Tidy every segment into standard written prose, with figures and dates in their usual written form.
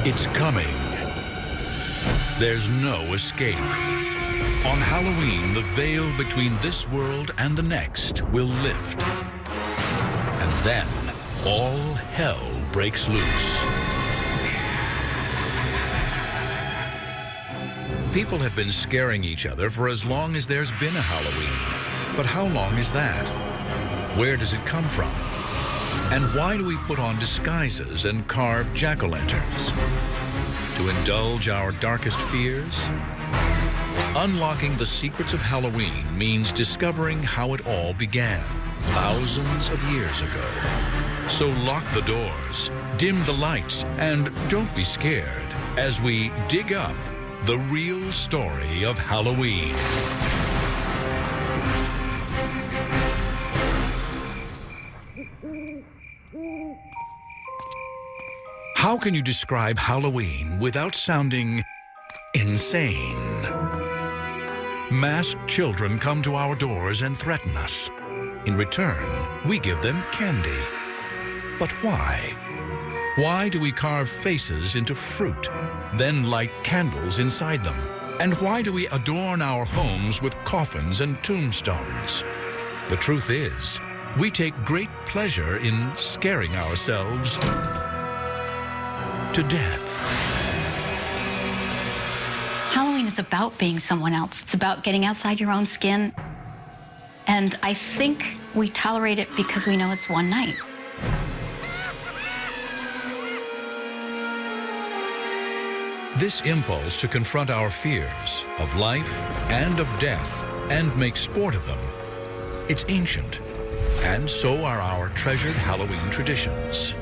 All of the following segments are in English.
It's coming. There's no escape. On Halloween, the veil between this world and the next will lift. And then all hell breaks loose. People have been scaring each other for as long as there's been a Halloween. But how long is that? Where does it come from? And why do we put on disguises and carve jack-o'-lanterns? To indulge our darkest fears? Unlocking the secrets of Halloween means discovering how it all began thousands of years ago. So lock the doors, dim the lights, and don't be scared as we dig up the real story of Halloween. How can you describe Halloween without sounding insane? Masked children come to our doors and threaten us. In return, we give them candy. But why? Why do we carve faces into fruit, then light candles inside them? And why do we adorn our homes with coffins and tombstones? The truth is, we take great pleasure in scaring ourselves to death. Halloween is about being someone else. It's about getting outside your own skin. And I think we tolerate it because we know it's one night. This impulse to confront our fears of life and of death and make sport of them, it's ancient. And so are our treasured Halloween traditions.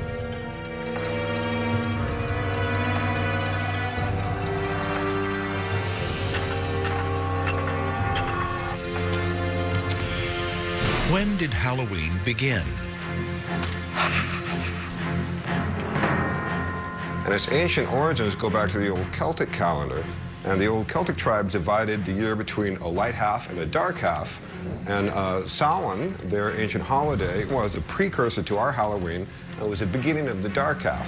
When did Halloween begin? And its ancient origins go back to the old Celtic calendar. And the old Celtic tribes divided the year between a light half and a dark half. And Samhain, their ancient holiday, was a precursor to our Halloween. It was the beginning of the dark half.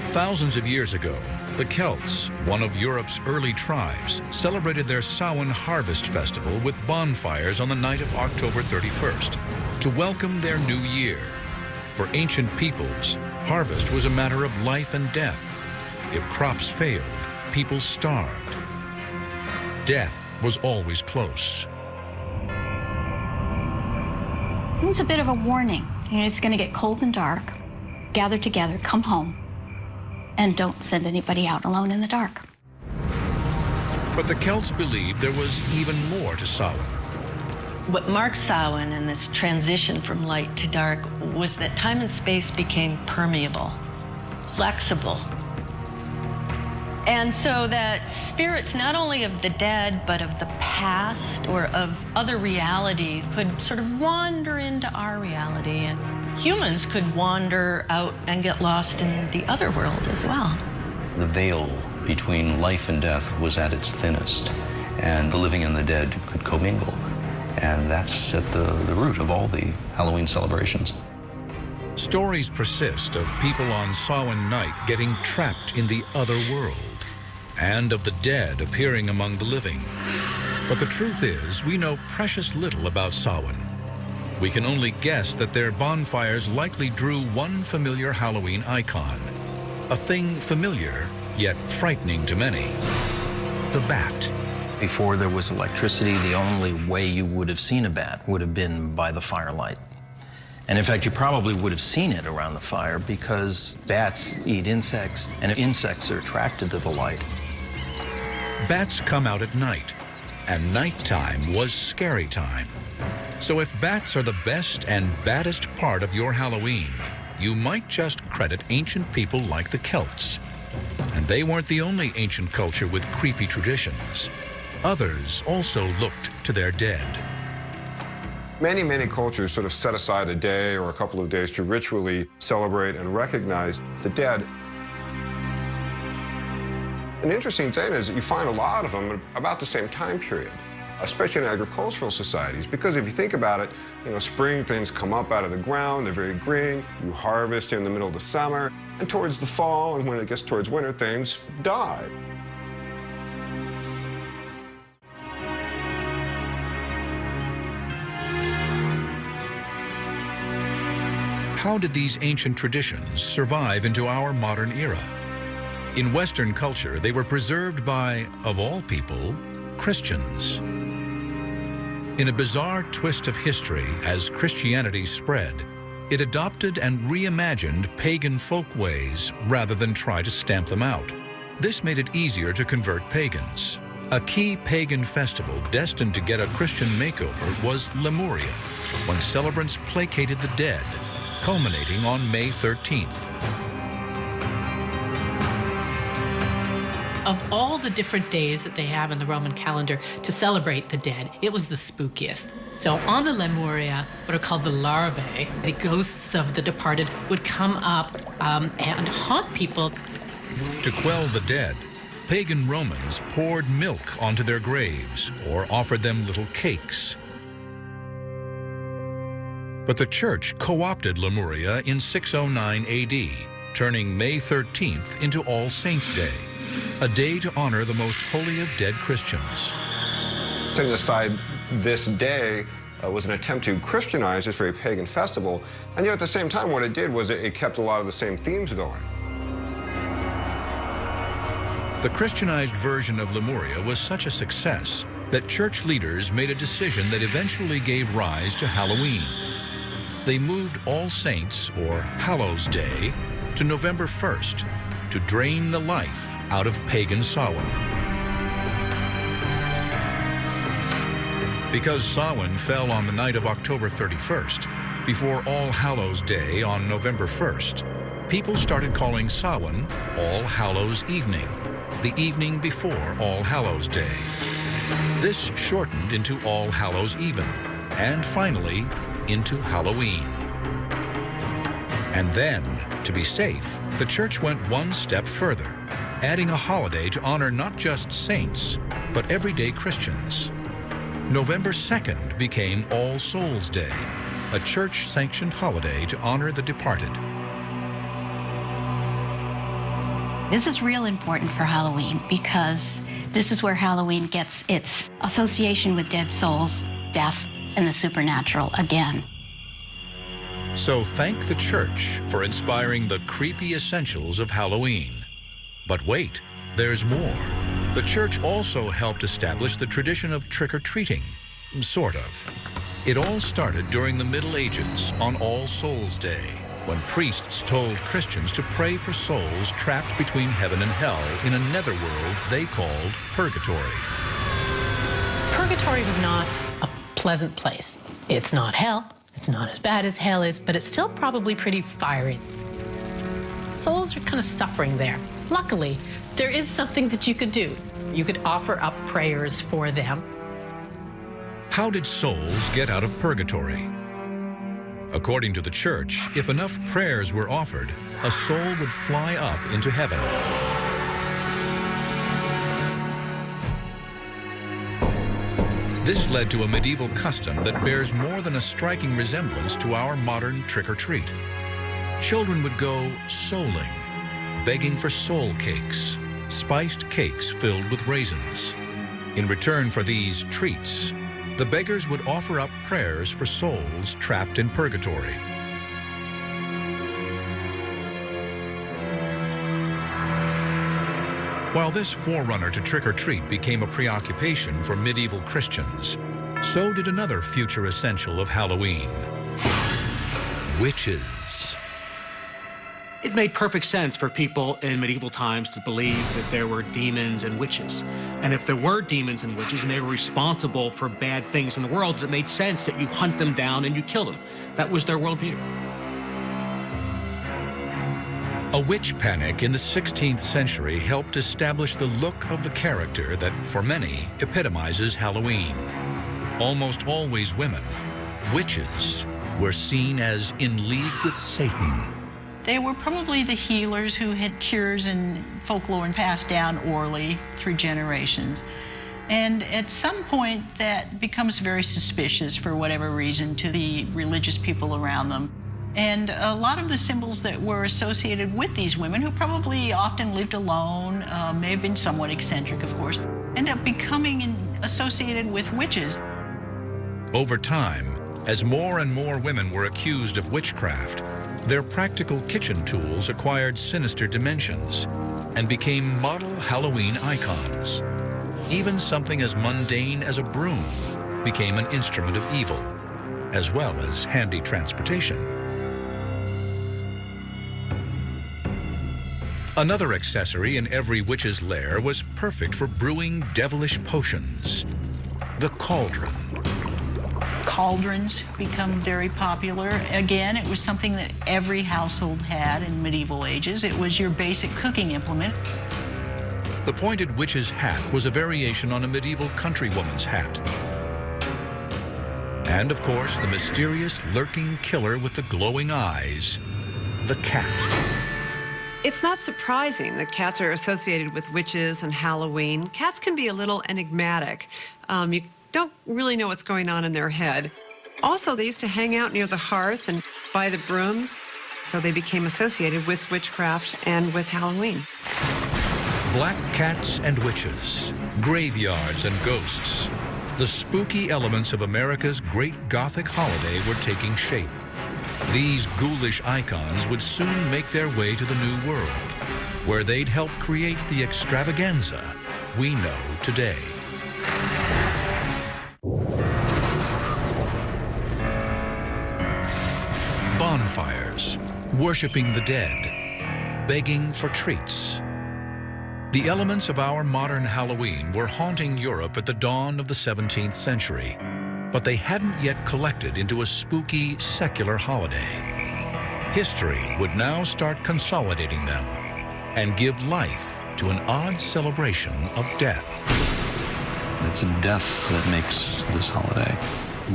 Thousands of years ago, the Celts, one of Europe's early tribes, celebrated their Samhain harvest festival with bonfires on the night of October 31st to welcome their new year. For ancient peoples, harvest was a matter of life and death. If crops failed, people starved. Death was always close. It was a bit of a warning. You know, it's going to get cold and dark. Gather together, come home, and don't send anybody out alone in the dark. But the Celts believed there was even more to Samhain. What marked Samhain and this transition from light to dark was that time and space became permeable, flexible. And so that spirits, not only of the dead, but of the past or of other realities, could sort of wander into our reality. And humans could wander out and get lost in the other world as well. The veil between life and death was at its thinnest, and the living and the dead could commingle. And that's at the root of all the Halloween celebrations. Stories persist of people on Samhain night getting trapped in the other world, and of the dead appearing among the living. But the truth is, we know precious little about Samhain. We can only guess that their bonfires likely drew one familiar Halloween icon, a thing familiar yet frightening to many: the bat. Before there was electricity, the only way you would have seen a bat would have been by the firelight. And in fact, you probably would have seen it around the fire because bats eat insects, and insects are attracted to the light. Bats come out at night, and nighttime was scary time. So if bats are the best and baddest part of your Halloween, you might just credit ancient people like the Celts. And they weren't the only ancient culture with creepy traditions. Others also looked to their dead. Many, many cultures sort of set aside a day or a couple of days to ritually celebrate and recognize the dead. An interesting thing is that you find a lot of them at about the same time period, especially in agricultural societies, because if you think about it, you know, spring things come up out of the ground, they're very green, you harvest in the middle of the summer. And towards the fall, and when it gets towards winter, things die. How did these ancient traditions survive into our modern era? In Western culture, they were preserved by, of all people, Christians. In a bizarre twist of history, as Christianity spread, it adopted and reimagined pagan folk ways rather than try to stamp them out. This made it easier to convert pagans. A key pagan festival destined to get a Christian makeover was Lemuria, when celebrants placated the dead, culminating on May 13th. Of all the different days that they have in the Roman calendar to celebrate the dead, it was the spookiest. So on the Lemuria, what are called the larvae, the ghosts of the departed, would come up and haunt people. To quell the dead, pagan Romans poured milk onto their graves or offered them little cakes. But the Church co-opted Lemuria in 609 AD, turning May 13th into All Saints' Day, a day to honor the most holy of dead Christians. Setting aside this day was an attempt to Christianize this very pagan festival, and yet at the same time what it did was it kept a lot of the same themes going. The Christianized version of Lemuria was such a success that church leaders made a decision that eventually gave rise to Halloween. They moved All Saints, or Hallows Day, to November 1st to drain the life out of pagan Samhain. Because Samhain fell on the night of October 31st, before All Hallows Day on November 1st, people started calling Samhain All Hallows Evening, the evening before All Hallows Day. This shortened into All Hallows Even, and finally, into Halloween. And then, to be safe, the Church went one step further, adding a holiday to honor not just saints, but everyday Christians. November 2nd became All Souls Day, a church-sanctioned holiday to honor the departed. This is real important for Halloween because this is where Halloween gets its association with dead souls, death, and the supernatural again. So thank the Church for inspiring the creepy essentials of Halloween. But wait, there's more. The Church also helped establish the tradition of trick-or-treating, sort of. It all started during the Middle Ages on All Souls Day, when priests told Christians to pray for souls trapped between heaven and hell in a netherworld they called purgatory. Purgatory was not a pleasant place. It's not hell. It's not as bad as hell is, but it's still probably pretty fiery. Souls are kind of suffering there. Luckily, there is something that you could do. You could offer up prayers for them. How did souls get out of purgatory? According to the Church, if enough prayers were offered, a soul would fly up into heaven. This led to a medieval custom that bears more than a striking resemblance to our modern trick-or-treat. Children would go souling, begging for soul cakes, spiced cakes filled with raisins. In return for these treats, the beggars would offer up prayers for souls trapped in purgatory. While this forerunner to trick-or-treat became a preoccupation for medieval Christians, so did another future essential of Halloween: witches. It made perfect sense for people in medieval times to believe that there were demons and witches. And if there were demons and witches and they were responsible for bad things in the world, it made sense that you hunt them down and you kill them. That was their worldview. A witch panic in the 16th century helped establish the look of the character that, for many, epitomizes Halloween. Almost always women, witches were seen as in league with Satan. They were probably the healers who had cures in folklore and passed down orally through generations. And at some point, that becomes very suspicious for whatever reason to the religious people around them. And a lot of the symbols that were associated with these women, who probably often lived alone, may have been somewhat eccentric, of course, end up becoming associated with witches. Over time, as more and more women were accused of witchcraft, their practical kitchen tools acquired sinister dimensions and became model Halloween icons. Even something as mundane as a broom became an instrument of evil, as well as handy transportation. Another accessory in every witch's lair was perfect for brewing devilish potions: the cauldron. Cauldrons become very popular. Again, it was something that every household had in medieval ages. It was your basic cooking implement. The pointed witch's hat was a variation on a medieval countrywoman's hat. And of course, the mysterious lurking killer with the glowing eyes, the cat. It's not surprising that cats are associated with witches and Halloween. Cats can be a little enigmatic. You don't really know what's going on in their head. Also, they used to hang out near the hearth and by the brooms, so they became associated with witchcraft and with Halloween. Black cats and witches, graveyards and ghosts. The spooky elements of America's great Gothic holiday were taking shape. These ghoulish icons would soon make their way to the New World, where they'd help create the extravaganza we know today. Bonfires, worshiping the dead, begging for treats. The elements of our modern Halloween were haunting Europe at the dawn of the 17th century, but they hadn't yet collected into a spooky, secular holiday. History would now start consolidating them and give life to an odd celebration of death. It's a death that makes this holiday.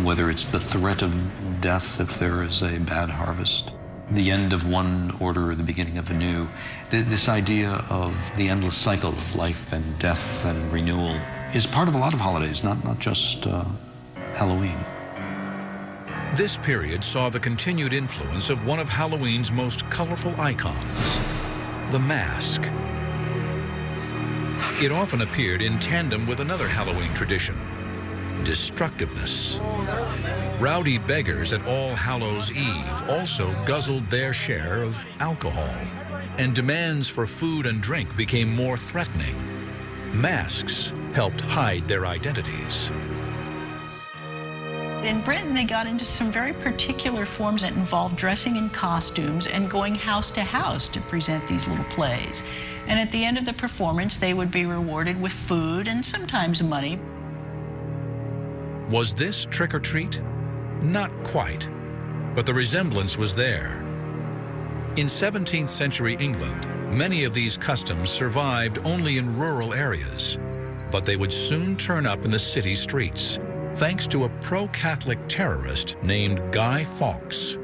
Whether it's the threat of death if there is a bad harvest, the end of one order or the beginning of a new, this idea of the endless cycle of life and death and renewal is part of a lot of holidays, not just Halloween. This period saw the continued influence of one of Halloween's most colorful icons, the mask. It often appeared in tandem with another Halloween tradition, destructiveness. Rowdy beggars at All Hallows Eve also guzzled their share of alcohol, and demands for food and drink became more threatening. Masks helped hide their identities. In Britain, they got into some very particular forms that involved dressing in costumes and going house to house to present these little plays. And at the end of the performance, they would be rewarded with food and sometimes money. Was this trick or treat? Not quite, but the resemblance was there. In 17th century England, many of these customs survived only in rural areas, but they would soon turn up in the city streets, thanks to a pro-Catholic terrorist named Guy Fawkes.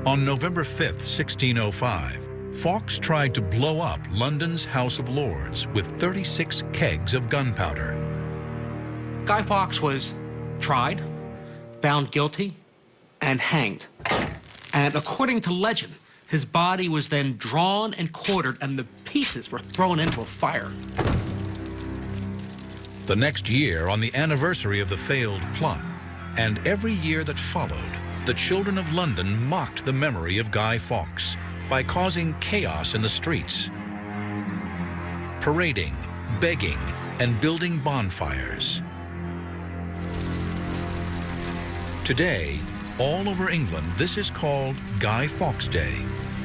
On November 5th, 1605, Fawkes tried to blow up London's House of Lords with 36 kegs of gunpowder. Guy Fawkes was tried, found guilty, and hanged. And according to legend, his body was then drawn and quartered, and the pieces were thrown into a fire. The next year, on the anniversary of the failed plot, and every year that followed, the children of London mocked the memory of Guy Fawkes by causing chaos in the streets, parading, begging, and building bonfires. Today, all over England, this is called Guy Fawkes Day,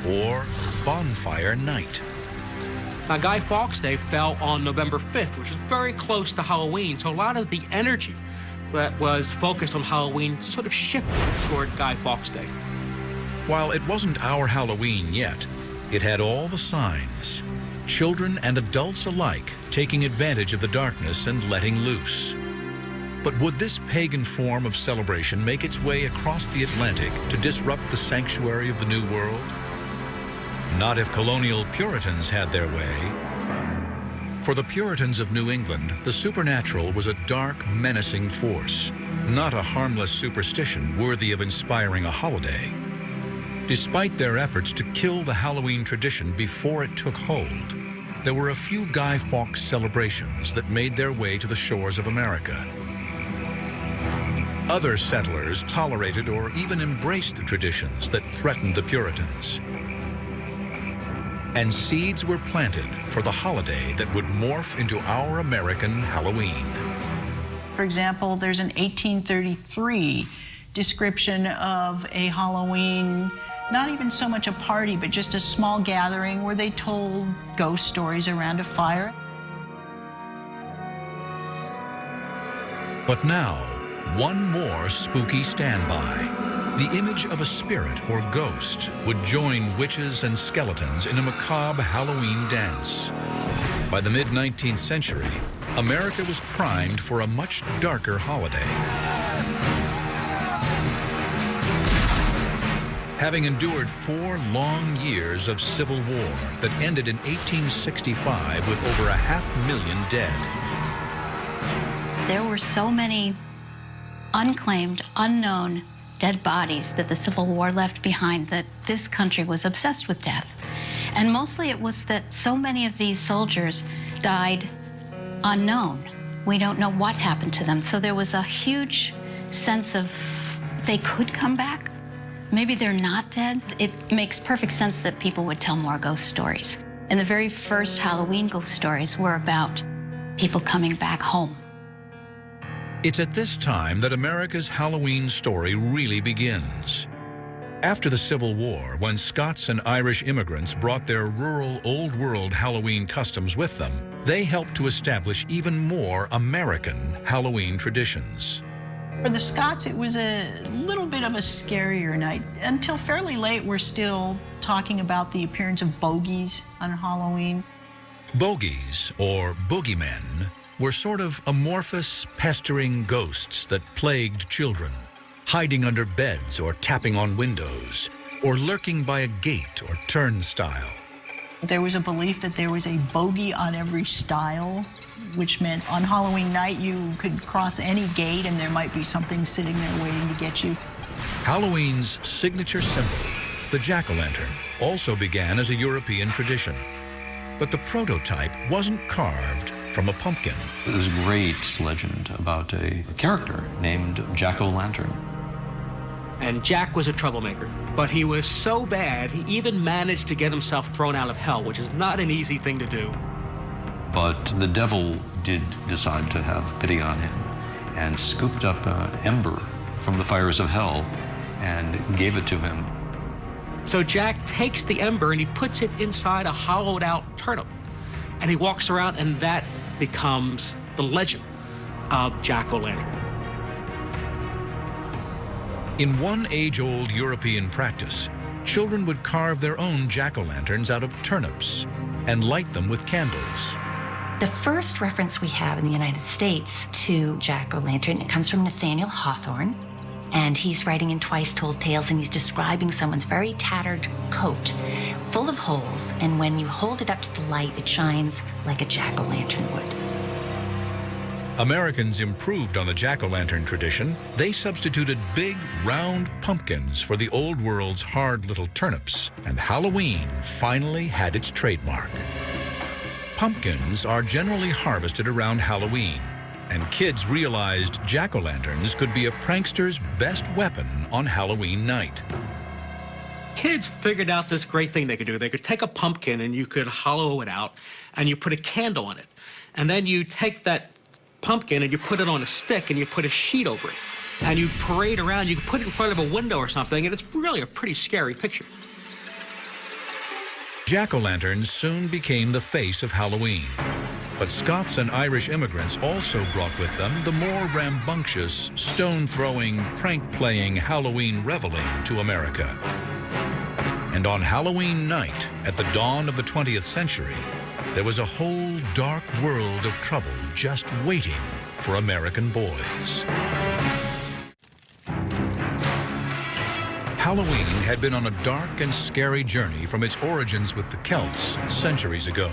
or Bonfire Night. Now, Guy Fawkes Day fell on November 5th, which is very close to Halloween, so a lot of the energy that was focused on Halloween sort of shifted toward Guy Fawkes Day. While it wasn't our Halloween yet, it had all the signs. Children and adults alike taking advantage of the darkness and letting loose. But would this pagan form of celebration make its way across the Atlantic to disrupt the sanctuary of the New World? Not if colonial Puritans had their way. For the Puritans of New England, the supernatural was a dark, menacing force, not a harmless superstition worthy of inspiring a holiday. Despite their efforts to kill the Halloween tradition before it took hold, there were a few Guy Fawkes celebrations that made their way to the shores of America. Other settlers tolerated or even embraced the traditions that threatened the Puritans. And seeds were planted for the holiday that would morph into our American Halloween. For example, there's an 1833 description of a Halloween, not even so much a party, but just a small gathering where they told ghost stories around a fire. But now, one more spooky standby. The image of a spirit or ghost would join witches and skeletons in a macabre Halloween dance. By the mid-19th century, America was primed for a much darker holiday. Having endured 4 long years of civil war that ended in 1865 with over 500,000 dead. There were so many unclaimed, unknown dead bodies that the Civil War left behind that this country was obsessed with death. And mostly it was that so many of these soldiers died unknown. We don't know what happened to them. So there was a huge sense of they could come back. Maybe they're not dead. It makes perfect sense that people would tell more ghost stories. And the very first Halloween ghost stories were about people coming back home. It's at this time that America's Halloween story really begins. After the Civil War, when Scots and Irish immigrants brought their rural, Old World Halloween customs with them, they helped to establish even more American Halloween traditions. For the Scots, it was a little bit of a scarier night. Until fairly late, we're still talking about the appearance of bogies on Halloween. Bogies, or boogeymen, were sort of amorphous, pestering ghosts that plagued children, hiding under beds or tapping on windows, or lurking by a gate or turnstile. There was a belief that there was a bogey on every stile, which meant on Halloween night you could cross any gate and there might be something sitting there waiting to get you. Halloween's signature symbol, the jack-o'-lantern, also began as a European tradition. But the prototype wasn't carved from a pumpkin. There's a great legend about a character named Jack-o'-lantern. And Jack was a troublemaker, but he was so bad, he even managed to get himself thrown out of hell, which is not an easy thing to do. But the devil did decide to have pity on him and scooped up an ember from the fires of hell and gave it to him. So Jack takes the ember and he puts it inside a hollowed out turnip. And he walks around and that becomes the legend of Jack-o'-lantern. In one age-old European practice, children would carve their own jack-o'-lanterns out of turnips and light them with candles. The first reference we have in the United States to jack-o'-lantern, it comes from Nathaniel Hawthorne, and he's writing in Twice Told Tales, and he's describing someone's very tattered coat full of holes, and when you hold it up to the light, it shines like a jack-o'-lantern would. Americans improved on the jack-o'-lantern tradition. They substituted big, round pumpkins for the old world's hard little turnips, and Halloween finally had its trademark. Pumpkins are generally harvested around Halloween, and kids realized jack-o'-lanterns could be a prankster's best weapon on Halloween night. Kids figured out this great thing they could do. They could take a pumpkin and you could hollow it out and you put a candle on it. And then you take that pumpkin and you put it on a stick and you put a sheet over it. And you parade around, you can put it in front of a window or something, and it's really a pretty scary picture. Jack-o'-lanterns soon became the face of Halloween. But Scots and Irish immigrants also brought with them the more rambunctious, stone-throwing, prank-playing Halloween reveling to America. And on Halloween night, at the dawn of the 20th century, there was a whole dark world of trouble just waiting for American boys. Halloween had been on a dark and scary journey from its origins with the Celts centuries ago.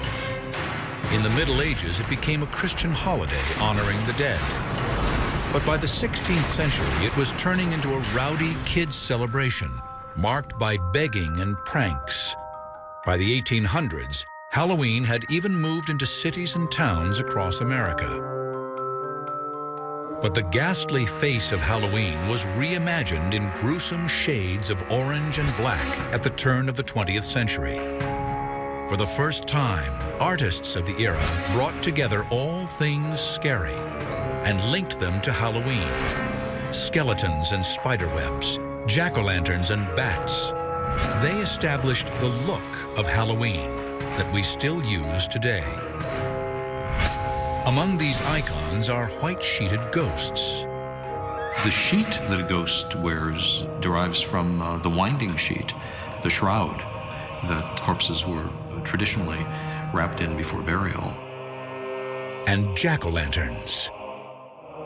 In the Middle Ages, it became a Christian holiday honoring the dead. But by the 16th century, it was turning into a rowdy kids' celebration, marked by begging and pranks. By the 1800s, Halloween had even moved into cities and towns across America. But the ghastly face of Halloween was reimagined in gruesome shades of orange and black at the turn of the 20th century. For the first time, artists of the era brought together all things scary and linked them to Halloween. Skeletons and spiderwebs, jack-o'-lanterns and bats. They established the look of Halloween that we still use today. Among these icons are white-sheeted ghosts. The sheet that a ghost wears derives from the winding sheet, the shroud that corpses were traditionally wrapped in before burial. And jack-o'-lanterns.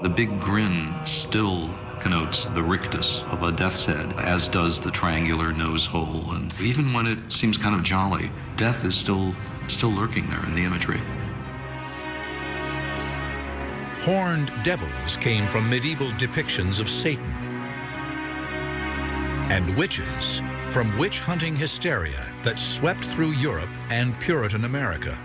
The big grin still connotes the rictus of a death's head, as does the triangular nose hole. And even when it seems kind of jolly, death is still lurking there in the imagery. Horned devils came from medieval depictions of Satan. And witches from witch-hunting hysteria that swept through Europe and Puritan America.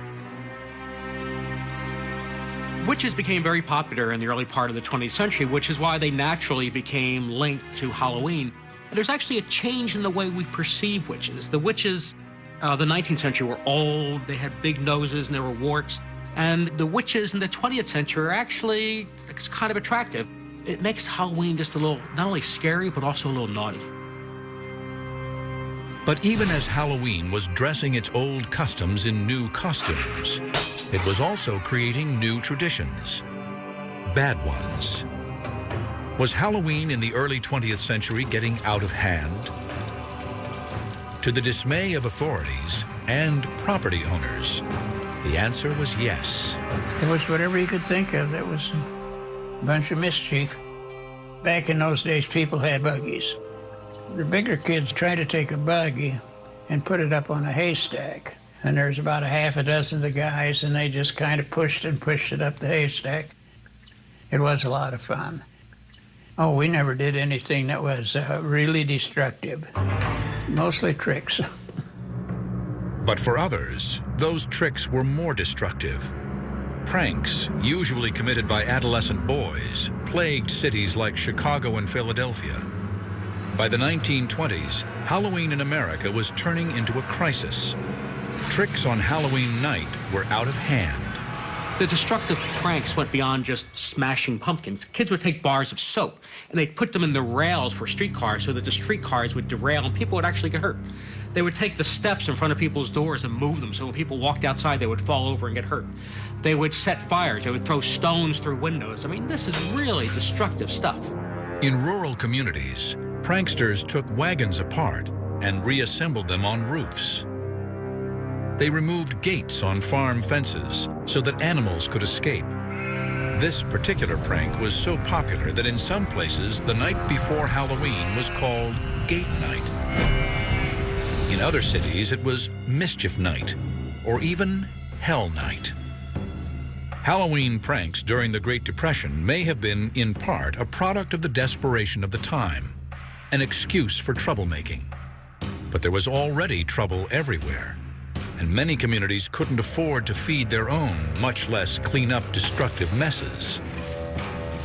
Witches became very popular in the early part of the 20th century, which is why they naturally became linked to Halloween. And there's actually a change in the way we perceive witches. The witches of the 19th century were old, they had big noses, and there were warts. And the witches in the 20th century are actually kind of attractive. It makes Halloween just a little, not only scary, but also a little naughty. But even as Halloween was dressing its old customs in new costumes, it was also creating new traditions, bad ones. Was Halloween in the early 20th century getting out of hand? To the dismay of authorities and property owners, the answer was yes. It was whatever you could think of that was a bunch of mischief. Back in those days, people had buggies. The bigger kids tried to take a buggy and put it up on a haystack. And there's about a half a dozen of the guys, and they just kind of pushed it up the haystack. It was a lot of fun. Oh, we never did anything that was really destructive. Mostly tricks. But for others, those tricks were more destructive. Pranks, usually committed by adolescent boys, plagued cities like Chicago and Philadelphia. By the 1920s, Halloween in America was turning into a crisis. Tricks on Halloween night were out of hand. The destructive pranks went beyond just smashing pumpkins. Kids would take bars of soap and they'd put them in the rails for streetcars so that the streetcars would derail and people would actually get hurt. They would take the steps in front of people's doors and move them so when people walked outside they would fall over and get hurt. They would set fires. They would throw stones through windows. I mean, this is really destructive stuff. In rural communities, pranksters took wagons apart and reassembled them on roofs. They removed gates on farm fences so that animals could escape. This particular prank was so popular that in some places, the night before Halloween was called Gate Night. In other cities, it was Mischief Night, or even Hell Night. Halloween pranks during the Great Depression may have been, in part, a product of the desperation of the time, an excuse for troublemaking. But there was already trouble everywhere, and many communities couldn't afford to feed their own, much less clean up destructive messes.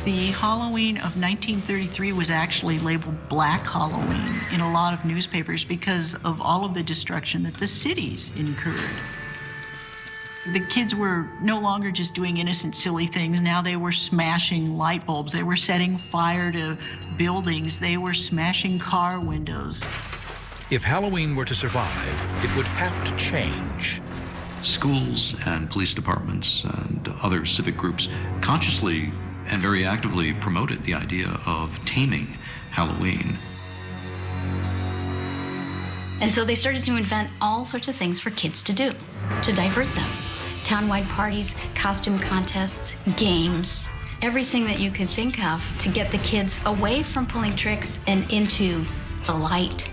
The Halloween of 1933 was actually labeled Black Halloween in a lot of newspapers because of all of the destruction that the cities incurred. The kids were no longer just doing innocent, silly things. Now they were smashing light bulbs. They were setting fire to buildings. They were smashing car windows. If Halloween were to survive, it would have to change. Schools and police departments and other civic groups consciously and very actively promoted the idea of taming Halloween. And so they started to invent all sorts of things for kids to do, to divert them. Townwide parties, costume contests, games, everything that you could think of to get the kids away from pulling tricks and into the light.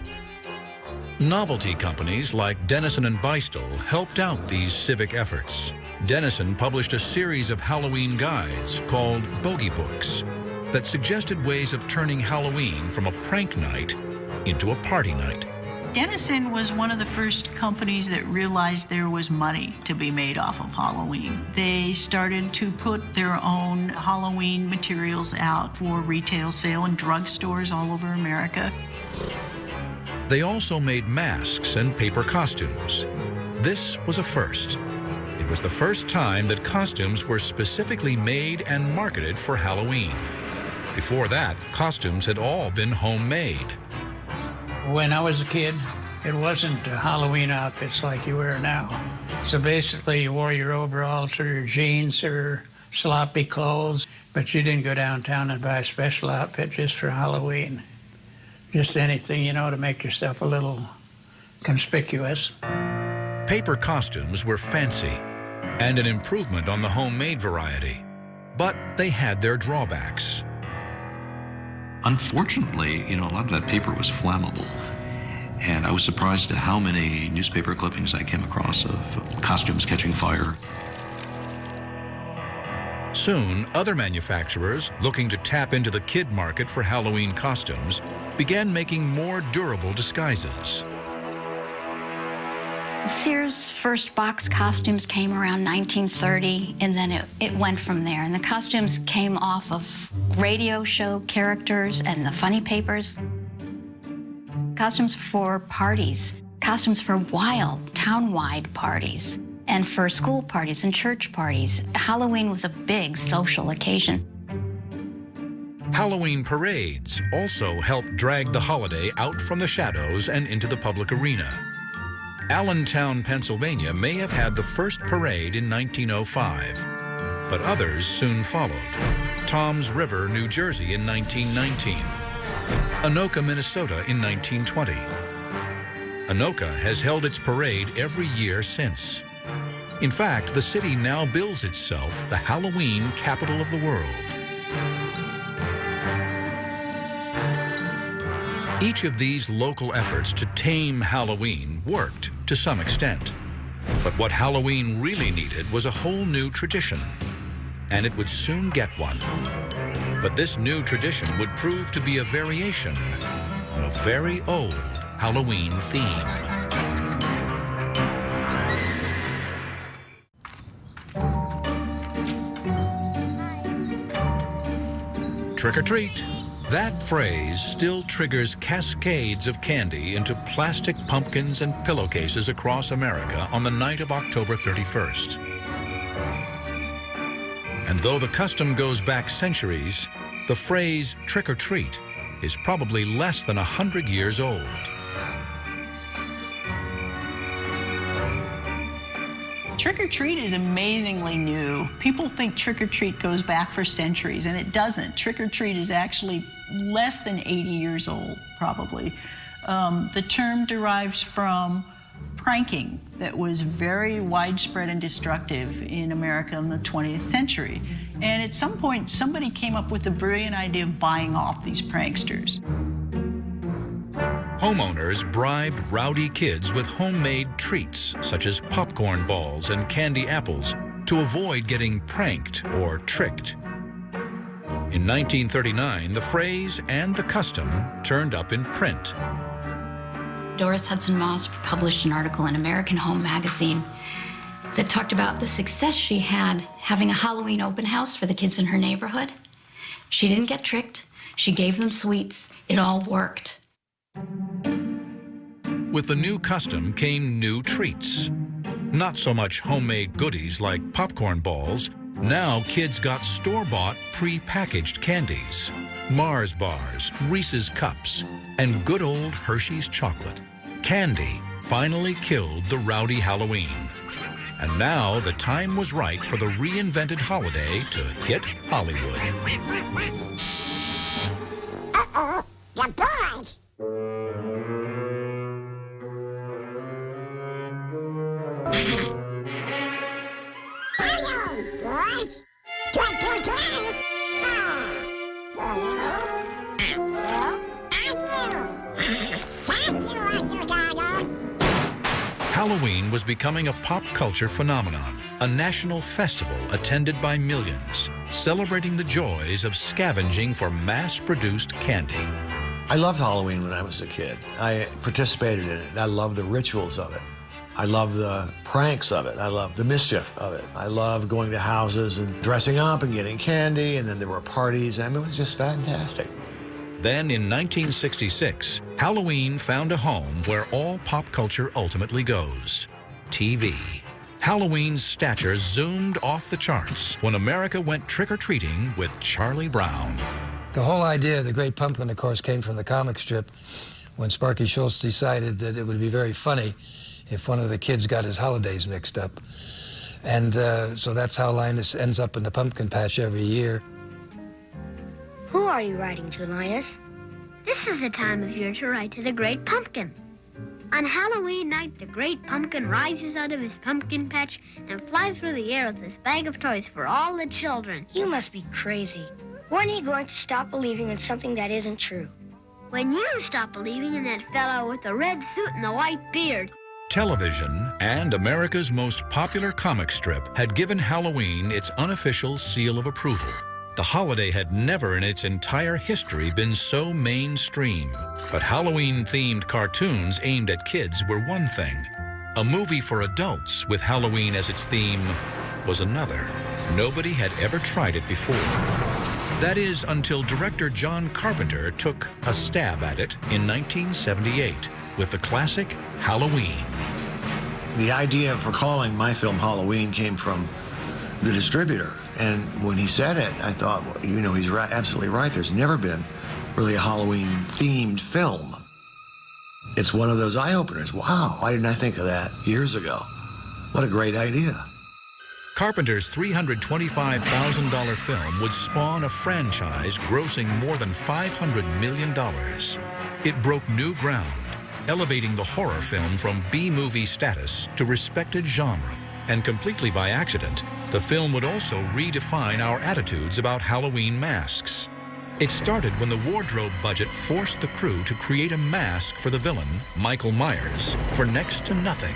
Novelty companies like Dennison and Beistel helped out these civic efforts. Dennison published a series of Halloween guides called Bogey Books that suggested ways of turning Halloween from a prank night into a party night. Denison was one of the first companies that realized there was money to be made off of Halloween. They started to put their own Halloween materials out for retail sale in drugstores all over America. They also made masks and paper costumes. This was a first. It was the first time that costumes were specifically made and marketed for Halloween. Before that, costumes had all been homemade. When I was a kid, it wasn't Halloween outfits like you wear now. So basically, you wore your overalls or your jeans or sloppy clothes, but you didn't go downtown and buy a special outfit just for Halloween. Just anything, you know, to make yourself a little conspicuous. Paper costumes were fancy and an improvement on the homemade variety, but they had their drawbacks. Unfortunately, a lot of that paper was flammable. And I was surprised at how many newspaper clippings I came across of costumes catching fire. Soon, other manufacturers, looking to tap into the kid market for Halloween costumes, began making more durable disguises. Sears' first box costumes came around 1930, and then it went from there. And the costumes came off of radio show characters and the funny papers. Costumes for parties, costumes for wild, town-wide parties, and for school parties and church parties. Halloween was a big social occasion. Halloween parades also helped drag the holiday out from the shadows and into the public arena. Allentown, Pennsylvania may have had the first parade in 1905, but others soon followed. Toms River, New Jersey in 1919. Anoka, Minnesota in 1920. Anoka has held its parade every year since. In fact, the city now bills itself the Halloween capital of the world. Each of these local efforts to tame Halloween worked to some extent. But what Halloween really needed was a whole new tradition, and it would soon get one. But this new tradition would prove to be a variation on a very old Halloween theme. Trick or treat. That phrase still triggers cascades of candy into plastic pumpkins and pillowcases across America on the night of October 31st. And though the custom goes back centuries, the phrase trick or treat is probably less than 100 years old. Trick-or-treat is amazingly new. People think trick-or-treat goes back for centuries, and it doesn't. Trick-or-treat is actually less than 80 years old, probably. The term derives from pranking that was very widespread and destructive in America in the 20th century. And at some point, somebody came up with the brilliant idea of buying off these pranksters. Homeowners bribed rowdy kids with homemade treats, such as popcorn balls and candy apples, to avoid getting pranked or tricked. In 1939, the phrase and the custom turned up in print. Doris Hudson Moss published an article in American Home magazine that talked about the success she had having a Halloween open house for the kids in her neighborhood. She didn't get tricked. She gave them sweets. It all worked. With the new custom came new treats. Not so much homemade goodies like popcorn balls. Now kids got store-bought, pre-packaged candies. Mars bars, Reese's cups, and good old Hershey's chocolate. Candy finally killed the rowdy Halloween. And now the time was right for the reinvented holiday to hit Hollywood. Uh-oh, the boys! Hello, boys! Trick or treat! For you, and you. Thank you, Mr. Dada. Halloween was becoming a pop culture phenomenon, a national festival attended by millions, celebrating the joys of scavenging for mass-produced candy. I loved Halloween when I was a kid. I participated in it. I loved the rituals of it. I loved the pranks of it. I loved the mischief of it. I loved going to houses and dressing up and getting candy, and then there were parties. I mean, it was just fantastic. Then in 1966, Halloween found a home where all pop culture ultimately goes: TV. Halloween's stature zoomed off the charts when America went trick-or-treating with Charlie Brown. The whole idea of the Great Pumpkin, of course, came from the comic strip when Sparky Schultz decided that it would be very funny if one of the kids got his holidays mixed up. And so that's how Linus ends up in the pumpkin patch every year. Who are you writing to, Linus? This is the time of year to write to the Great Pumpkin. On Halloween night, the Great Pumpkin rises out of his pumpkin patch and flies through the air with this bag of toys for all the children. You must be crazy. When are you going to stop believing in something that isn't true? When you stop believing in that fellow with the red suit and the white beard. Television and America's most popular comic strip had given Halloween its unofficial seal of approval. The holiday had never in its entire history been so mainstream. But Halloween-themed cartoons aimed at kids were one thing. A movie for adults with Halloween as its theme was another. Nobody had ever tried it before. That is, until director John Carpenter took a stab at it in 1978 with the classic Halloween. The idea for calling my film Halloween came from the distributor. And when he said it, I thought, well, you know, he's right, absolutely right. There's never been really a Halloween-themed film. It's one of those eye-openers. Wow, why didn't I think of that years ago? What a great idea. Carpenter's $325,000 film would spawn a franchise grossing more than $500 million. It broke new ground, elevating the horror film from B-movie status to respected genre. And completely by accident, the film would also redefine our attitudes about Halloween masks. It started when the wardrobe budget forced the crew to create a mask for the villain, Michael Myers, for next to nothing.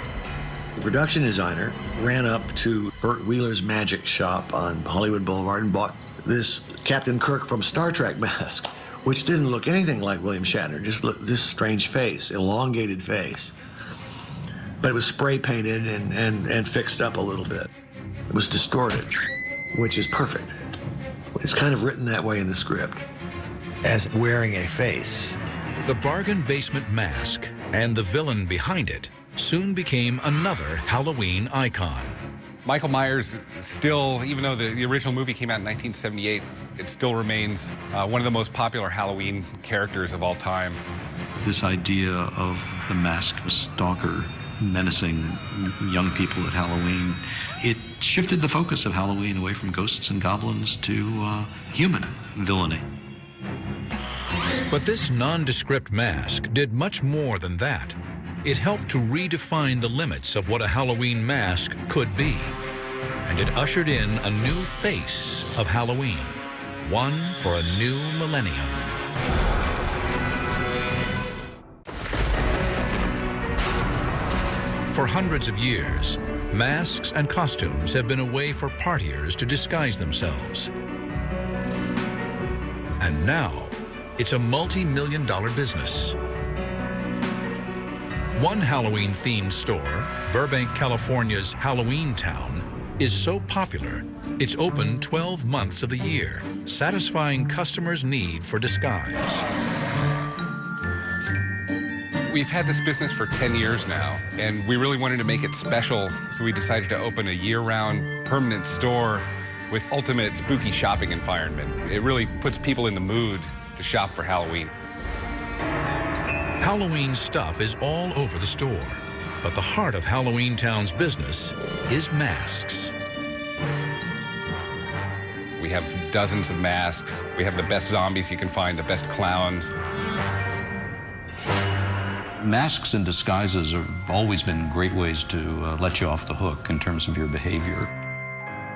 The production designer ran up to Burt Wheeler's magic shop on Hollywood Boulevard and bought this Captain Kirk from Star Trek mask, which didn't look anything like William Shatner, just looked this strange face, elongated face. But it was spray painted and fixed up a little bit. It was distorted, which is perfect. It's kind of written that way in the script, as wearing a face. The bargain basement mask and the villain behind it soon became another Halloween icon. Michael Myers still, even though the original movie came out in 1978, it still remains one of the most popular Halloween characters of all time. This idea of the masked stalker menacing young people at Halloween, it shifted the focus of Halloween away from ghosts and goblins to human villainy. But this nondescript mask did much more than that. It helped to redefine the limits of what a Halloween mask could be. And it ushered in a new face of Halloween, one for a new millennium. For hundreds of years, masks and costumes have been a way for partiers to disguise themselves. And now, it's a multi-million-dollar business. One Halloween-themed store, Burbank, California's Halloween Town, is so popular, it's open 12 months of the year, satisfying customers' need for disguise. We've had this business for 10 years now, and we really wanted to make it special, so we decided to open a year-round permanent store with ultimate spooky shopping environment. It really puts people in the mood to shop for Halloween. Halloween stuff is all over the store, but the heart of Halloween Town's business is masks. We have dozens of masks. We have the best zombies you can find, the best clowns. Masks and disguises have always been great ways to let you off the hook in terms of your behavior.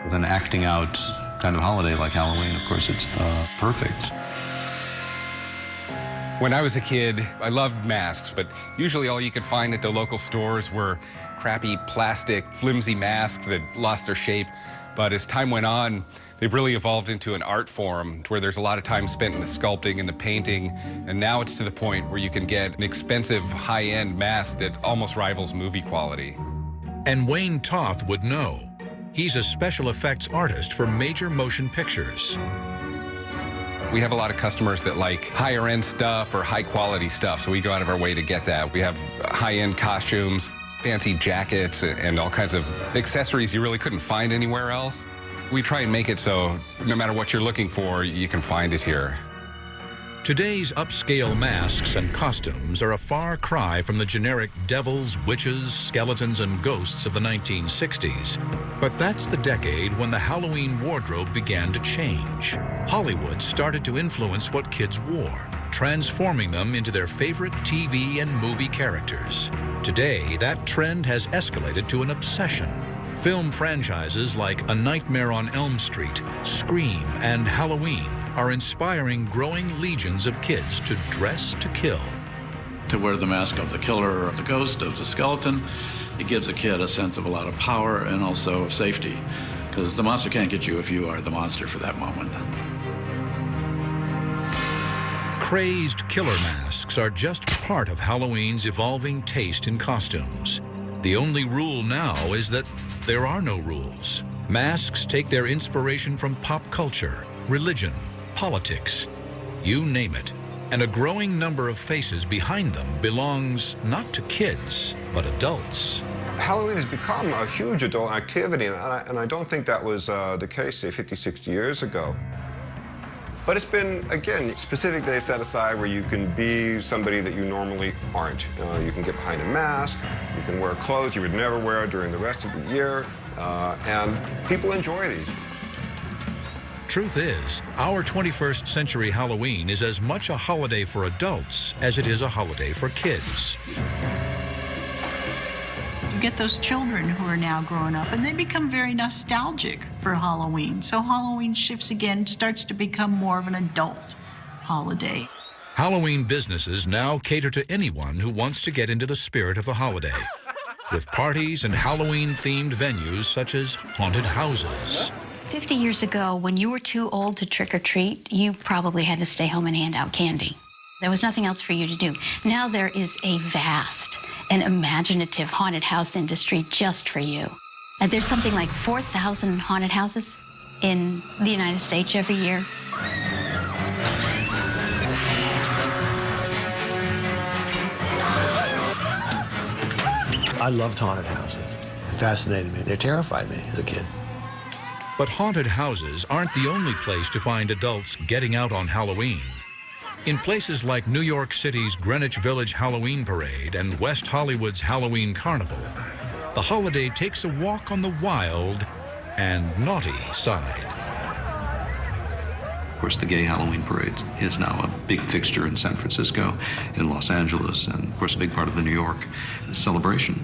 With an acting out kind of holiday like Halloween, of course, it's perfect. When I was a kid, I loved masks, but usually all you could find at the local stores were crappy plastic, flimsy masks that lost their shape. But as time went on, they've really evolved into an art form where there's a lot of time spent in the sculpting and the painting, and now it's to the point where you can get an expensive, high-end mask that almost rivals movie quality. And Wayne Toth would know. He's a special effects artist for major motion pictures. We have a lot of customers that like higher-end stuff or high-quality stuff, so we go out of our way to get that. We have high-end costumes, fancy jackets, and all kinds of accessories you really couldn't find anywhere else. We try and make it so no matter what you're looking for, you can find it here. Today's upscale masks and costumes are a far cry from the generic devils, witches, skeletons, and ghosts of the 1960s. But that's the decade when the Halloween wardrobe began to change. Hollywood started to influence what kids wore, transforming them into their favorite TV and movie characters. Today, that trend has escalated to an obsession. Film franchises like A Nightmare on Elm Street, Scream, and Halloween are inspiring growing legions of kids to dress to kill. To wear the mask of the killer or of the ghost, of the skeleton, it gives a kid a sense of a lot of power and also of safety, because the monster can't get you if you are the monster for that moment. Crazed killer masks are just part of Halloween's evolving taste in costumes. The only rule now is that there are no rules. Masks take their inspiration from pop culture, religion, politics, you name it. And a growing number of faces behind them belongs not to kids, but adults. Halloween has become a huge adult activity, and I don't think that was the case, say, 50, 60 years ago. But it's been, again, specific days set aside where you can be somebody that you normally aren't. You can get behind a mask, you can wear clothes you would never wear during the rest of the year, and people enjoy these. Truth is, our 21st century Halloween is as much a holiday for adults as it is a holiday for kids. You get those children who are now growing up, and they become very nostalgic for Halloween. So Halloween shifts again, starts to become more of an adult holiday. Halloween businesses now cater to anyone who wants to get into the spirit of the holiday, with parties and Halloween-themed venues such as haunted houses. 50 years ago, when you were too old to trick or treat, you probably had to stay home and hand out candy. There was nothing else for you to do. Now there is a vast and imaginative haunted house industry just for you. And there's something like 4,000 haunted houses in the United States every year. I loved haunted houses. It fascinated me. They terrified me as a kid. But haunted houses aren't the only place to find adults getting out on Halloween. In places like New York City's Greenwich Village Halloween Parade and West Hollywood's Halloween Carnival, the holiday takes a walk on the wild and naughty side. Of course, the gay Halloween parade is now a big fixture in San Francisco, in Los Angeles, and of course a big part of the New York celebration.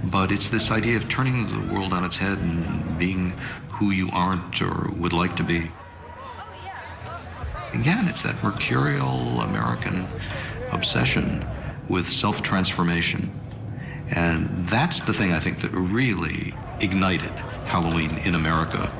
But it's this idea of turning the world on its head and being who you aren't or would like to be. Again, it's that mercurial American obsession with self-transformation. And that's the thing I think that really ignited Halloween in America.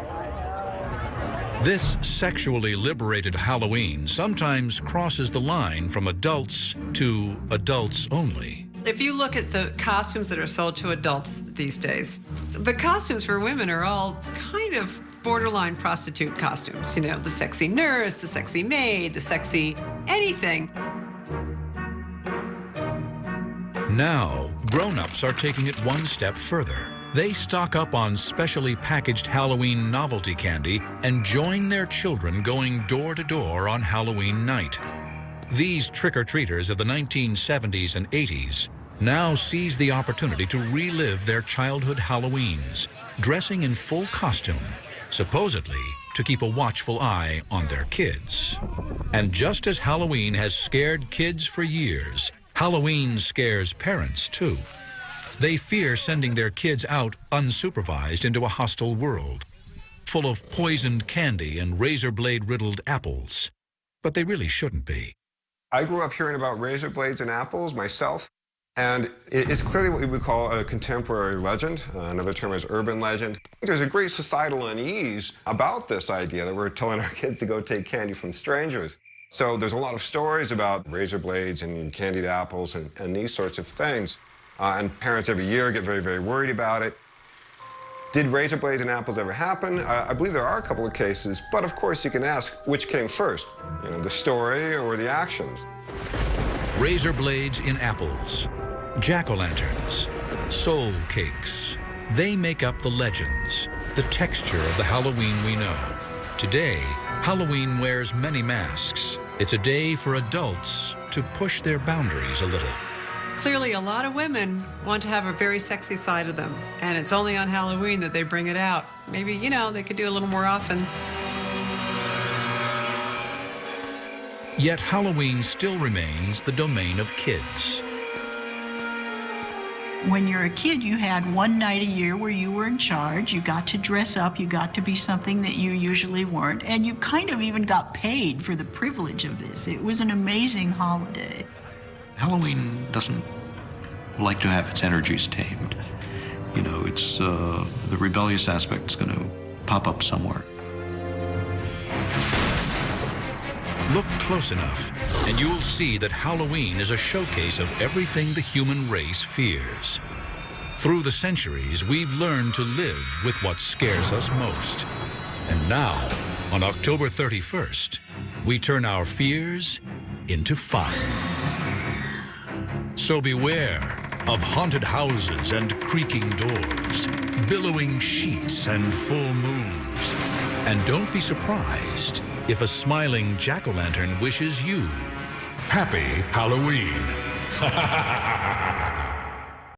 This sexually liberated Halloween sometimes crosses the line from adults to adults only. If you look at the costumes that are sold to adults these days, the costumes for women are all kind of borderline prostitute costumes. You know, the sexy nurse, the sexy maid, the sexy anything. Now, grown-ups are taking it one step further. They stock up on specially packaged Halloween novelty candy and join their children going door to door on Halloween night. These trick-or-treaters of the 1970s and 80s now seize the opportunity to relive their childhood Halloweens, dressing in full costume, supposedly to keep a watchful eye on their kids. And just as Halloween has scared kids for years, Halloween scares parents too. They fear sending their kids out unsupervised into a hostile world, full of poisoned candy and razor blade riddled apples. But they really shouldn't be. I grew up hearing about razor blades and apples myself, And it's clearly what we would call a contemporary legend. Another term is urban legend. There's a great societal unease about this idea that we're telling our kids to go take candy from strangers. So there's a lot of stories about razor blades and candied apples and these sorts of things. And parents every year get very, very worried about it. Did razor blades and apples ever happen? I believe there are a couple of cases, but of course you can ask which came first, you know, the story or the actions. Razor blades in apples, jack-o'-lanterns, soul cakes. They make up the legends, the texture of the Halloween we know. Today, Halloween wears many masks. It's a day for adults to push their boundaries a little. Clearly, a lot of women want to have a very sexy side of them, and it's only on Halloween that they bring it out. Maybe, you know, they could do a little more often. Yet Halloween still remains the domain of kids. When you're a kid, you had one night a year where you were in charge. You got to dress up. You got to be something that you usually weren't. And you kind of even got paid for the privilege of this. It was an amazing holiday. Halloween doesn't like to have its energies tamed. You know, it's the rebellious aspect is going to pop up somewhere. Look close enough, and you'll see that Halloween is a showcase of everything the human race fears. Through the centuries, we've learned to live with what scares us most. And now, on October 31st, we turn our fears into fun. So beware of haunted houses and creaking doors, billowing sheets and full moons. And don't be surprised if a smiling jack-o'-lantern wishes you Happy Halloween.